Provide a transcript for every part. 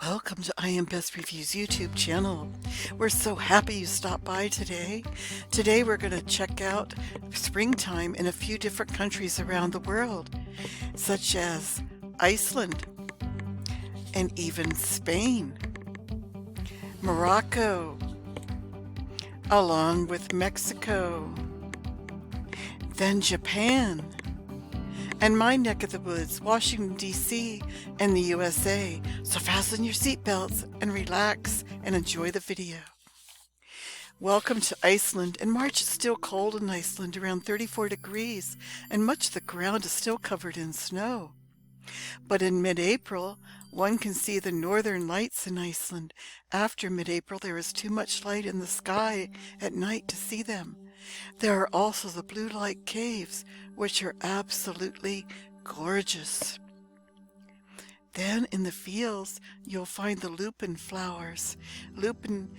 Welcome to I Am Best Reviews YouTube channel. We're so happy you stopped by today. Today we're going to check out springtime in a few different countries around the world, such as Iceland and even Spain, Morocco, along with Mexico, then Japan, and my neck of the woods, Washington, D.C. and the USA. So fasten your seatbelts and relax and enjoy the video. Welcome to Iceland. In March, it's still cold in Iceland, around 34 degrees, and much of the ground is still covered in snow. But in mid-April, one can see the northern lights in Iceland. After mid-April, there is too much light in the sky at night to see them. There are also the blue light caves, which are absolutely gorgeous. Then in the fields, you'll find the lupin flowers. Lupin,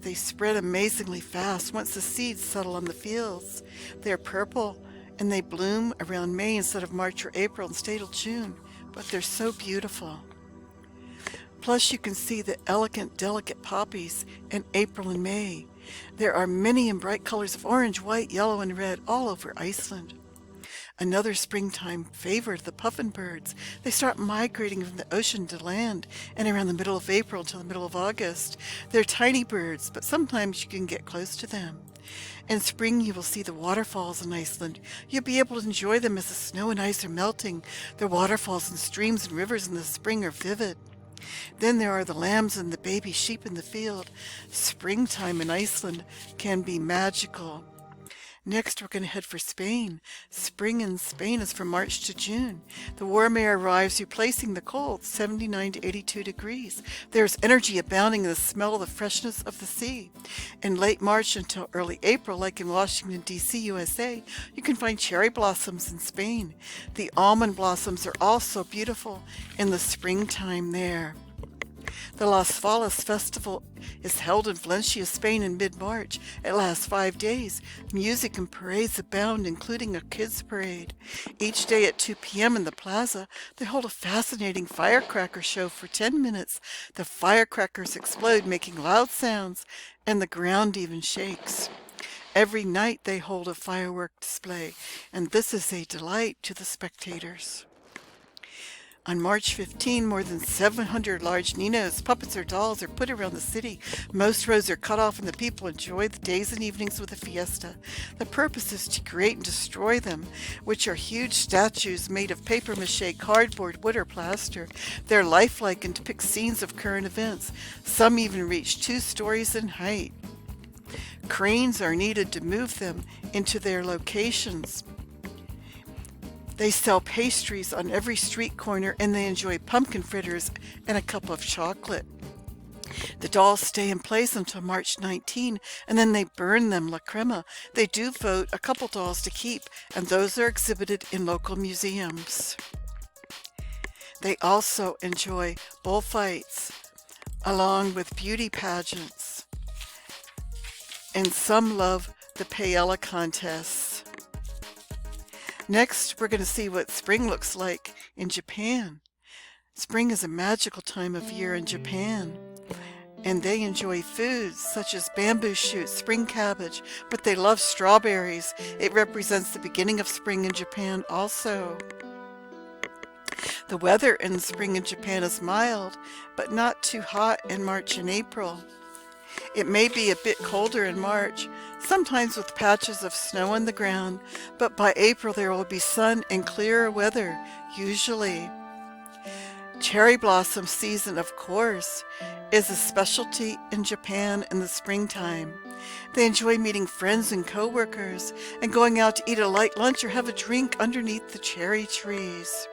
they spread amazingly fast once the seeds settle on the fields. They're purple and they bloom around May instead of March or April and stay till June, but they're so beautiful. Plus you can see the elegant, delicate poppies in April and May. There are many in bright colors of orange, white, yellow, and red all over Iceland. Another springtime favorite, the puffin birds. They start migrating from the ocean to land and around the middle of April until the middle of August. They're tiny birds, but sometimes you can get close to them. In spring, you will see the waterfalls in Iceland. You'll be able to enjoy them as the snow and ice are melting. The waterfalls and streams and rivers in the spring are vivid. Then there are the lambs and the baby sheep in the field. Springtime in Iceland can be magical. Next, we're going to head for Spain. Spring in Spain is from March to June. The warm air arrives, replacing the cold, 79 to 82 degrees. There's energy abounding in the smell of the freshness of the sea. In late March until early April, like in Washington, D.C., USA, you can find cherry blossoms in Spain. The almond blossoms are also beautiful in the springtime there. The Las Fallas Festival is held in Valencia, Spain in mid-March. It lasts 5 days. Music and parades abound, including a kids' parade. Each day at 2 p.m. in the plaza, they hold a fascinating firecracker show for 10 minutes. The firecrackers explode, making loud sounds, and the ground even shakes. Every night they hold a firework display, and this is a delight to the spectators. On March 15, more than 700 large Ninos, puppets or dolls, are put around the city. Most roads are cut off and the people enjoy the days and evenings with a fiesta. The purpose is to create and destroy them, which are huge statues made of papier-mâché, cardboard, wood, or plaster. They're lifelike and depict scenes of current events. Some even reach 2 stories in height. Cranes are needed to move them into their locations. They sell pastries on every street corner and they enjoy pumpkin fritters and a cup of chocolate. The dolls stay in place until March 19 and then they burn them, la crema. They do vote a couple dolls to keep, and those are exhibited in local museums. They also enjoy bullfights along with beauty pageants, and some love the paella contests. Next, we're going to see what spring looks like in Japan. Spring is a magical time of year in Japan, and they enjoy foods such as bamboo shoots, spring cabbage, but they love strawberries. It represents the beginning of spring in Japan also. The weather in spring in Japan is mild, but not too hot in March and April. It may be a bit colder in March, sometimes with patches of snow on the ground, but by April there will be sun and clearer weather, usually. Cherry blossom season, of course, is a specialty in Japan in the springtime. They enjoy meeting friends and co-workers and going out to eat a light lunch or have a drink underneath the cherry trees.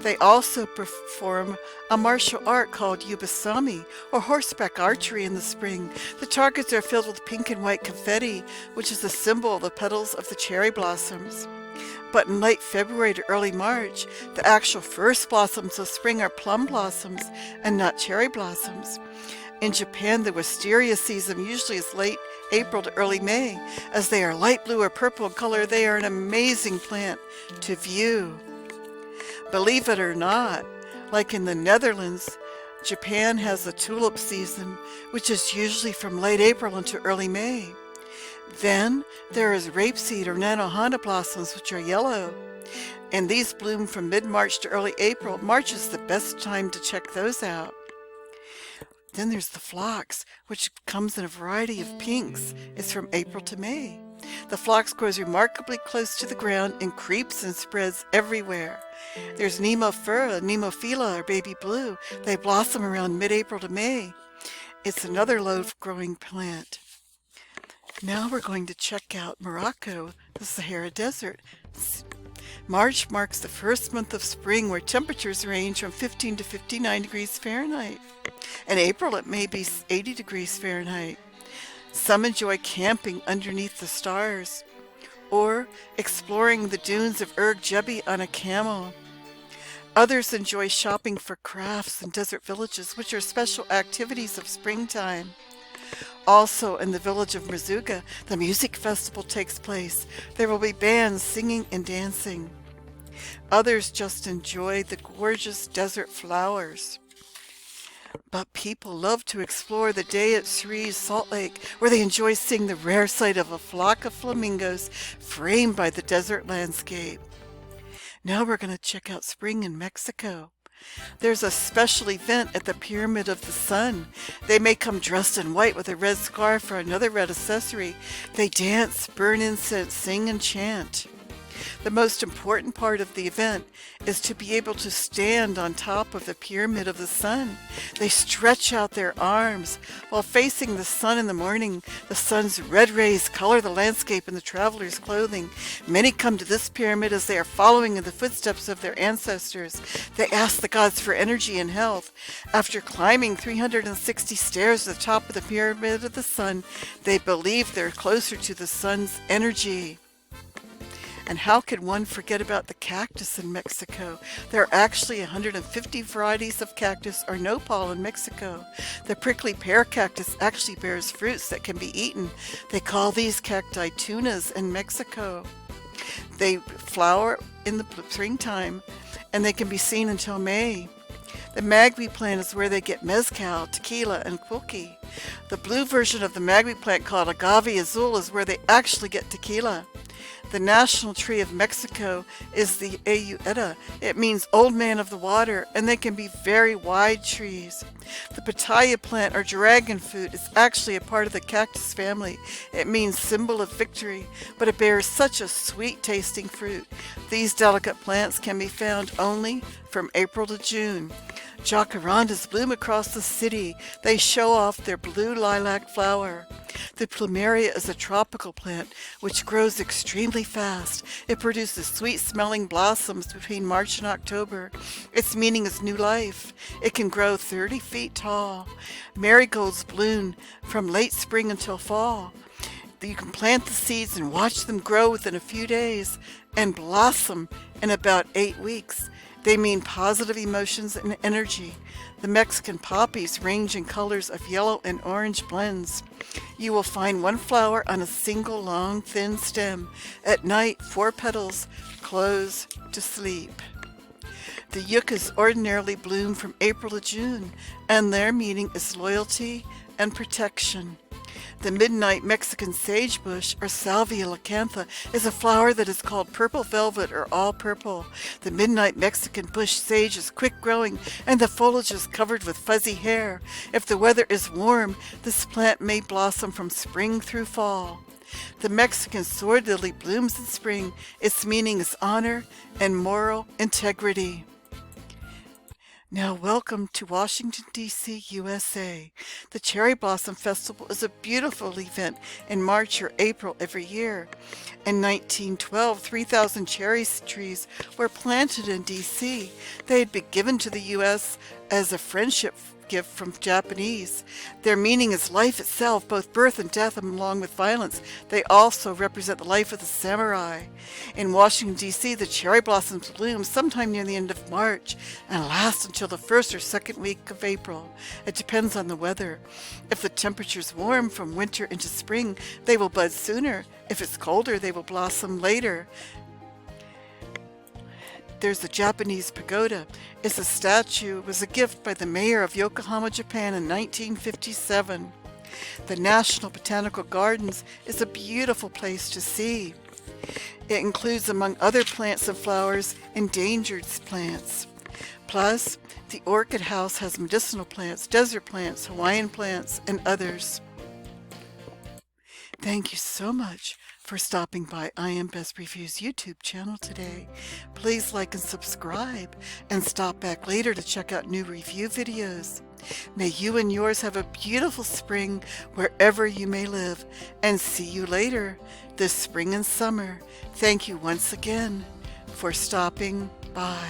They also perform a martial art called yubasami, or horseback archery, in the spring. The targets are filled with pink and white confetti, which is a symbol of the petals of the cherry blossoms. But in late February to early March, the actual first blossoms of spring are plum blossoms and not cherry blossoms. In Japan, the wisteria season usually is late April to early May. As they are light blue or purple in color, they are an amazing plant to view. Believe it or not, like in the Netherlands, Japan has the tulip season, which is usually from late April into early May. Then there is rapeseed or nanohana blossoms, which are yellow, and these bloom from mid-March to early April. March is the best time to check those out. Then there's the phlox, which comes in a variety of pinks. It's from April to May. The phlox grows remarkably close to the ground and creeps and spreads everywhere. There's nemophila, nemophila, or baby blue. They blossom around mid-April to May. It's another low-growing plant. Now we're going to check out Morocco, the Sahara Desert. March marks the first month of spring, where temperatures range from 15 to 59 degrees Fahrenheit. In April, it may be 80 degrees Fahrenheit. Some enjoy camping underneath the stars, or exploring the dunes of Erg Jebi on a camel. Others enjoy shopping for crafts and desert villages, which are special activities of springtime. Also, in the village of Merzouga, the music festival takes place. There will be bands singing and dancing. Others just enjoy the gorgeous desert flowers. But people love to explore the day at Cerise Salt Lake, where they enjoy seeing the rare sight of a flock of flamingos framed by the desert landscape. Now we're going to check out spring in Mexico. There's a special event at the Pyramid of the Sun. They may come dressed in white with a red scarf or another red accessory. They dance, burn incense, sing, and chant. The most important part of the event is to be able to stand on top of the Pyramid of the Sun. They stretch out their arms while facing the sun in the morning. The sun's red rays color the landscape in the traveler's clothing. Many come to this pyramid as they are following in the footsteps of their ancestors. They ask the gods for energy and health. After climbing 360 stairs to the top of the Pyramid of the Sun, they believe they're closer to the sun's energy. And how could one forget about the cactus in Mexico? There are actually 150 varieties of cactus or nopal in Mexico. The prickly pear cactus actually bears fruits that can be eaten. They call these cacti tunas in Mexico. They flower in the springtime, and they can be seen until May. The magui plant is where they get mezcal, tequila, and pulque. The blue version of the magui plant, called agave azul, is where they actually get tequila. The national tree of Mexico is the ayueta. It means old man of the water, and they can be very wide trees. The pitaya plant, or dragon fruit, is actually a part of the cactus family. It means symbol of victory, but it bears such a sweet tasting fruit. These delicate plants can be found only from April to June. Jacarandas bloom across the city. They show off their blue lilac flower. The plumeria is a tropical plant which grows extremely fast. It produces sweet-smelling blossoms between March and October. Its meaning is new life. It can grow 30 feet tall. Marigolds bloom from late spring until fall. You can plant the seeds and watch them grow within a few days and blossom in about 8 weeks. They mean positive emotions and energy. The Mexican poppies range in colors of yellow and orange blends. You will find one flower on a single long, thin stem. At night, 4 petals close to sleep. The yuccas ordinarily bloom from April to June, and their meaning is loyalty and protection. The midnight Mexican sagebush, or Salvia lacantha, is a flower that is called purple velvet or all purple. The midnight Mexican bush sage is quick growing, and the foliage is covered with fuzzy hair. If the weather is warm, this plant may blossom from spring through fall. The Mexican sword lily blooms in spring. Its meaning is honor and moral integrity. Now welcome to Washington, D.C., USA. The Cherry Blossom Festival is a beautiful event in March or April every year. In 1912, 3,000 cherry trees were planted in D.C. They had been given to the U.S. as a friendship gift from Japanese. Their meaning is life itself, both birth and death, along with violence. They also represent the life of the samurai. In Washington, D.C., the cherry blossoms bloom sometime near the end of March and last until the first or second week of April. It depends on the weather. If the temperature is warm from winter into spring, they will bud sooner. If it's colder, they will blossom later. there's a Japanese pagoda. It's a statue. It was a gift by the mayor of Yokohama, Japan in 1957. The National Botanical Gardens is a beautiful place to see. It includes, among other plants and flowers, endangered plants. Plus, the Orchid House has medicinal plants, desert plants, Hawaiian plants, and others. Thank you so much for stopping by I Am Best Reviews YouTube channel today. Please like and subscribe, and stop back later to check out new review videos. May you and yours have a beautiful spring wherever you may live, and see you later this spring and summer. Thank you once again for stopping by.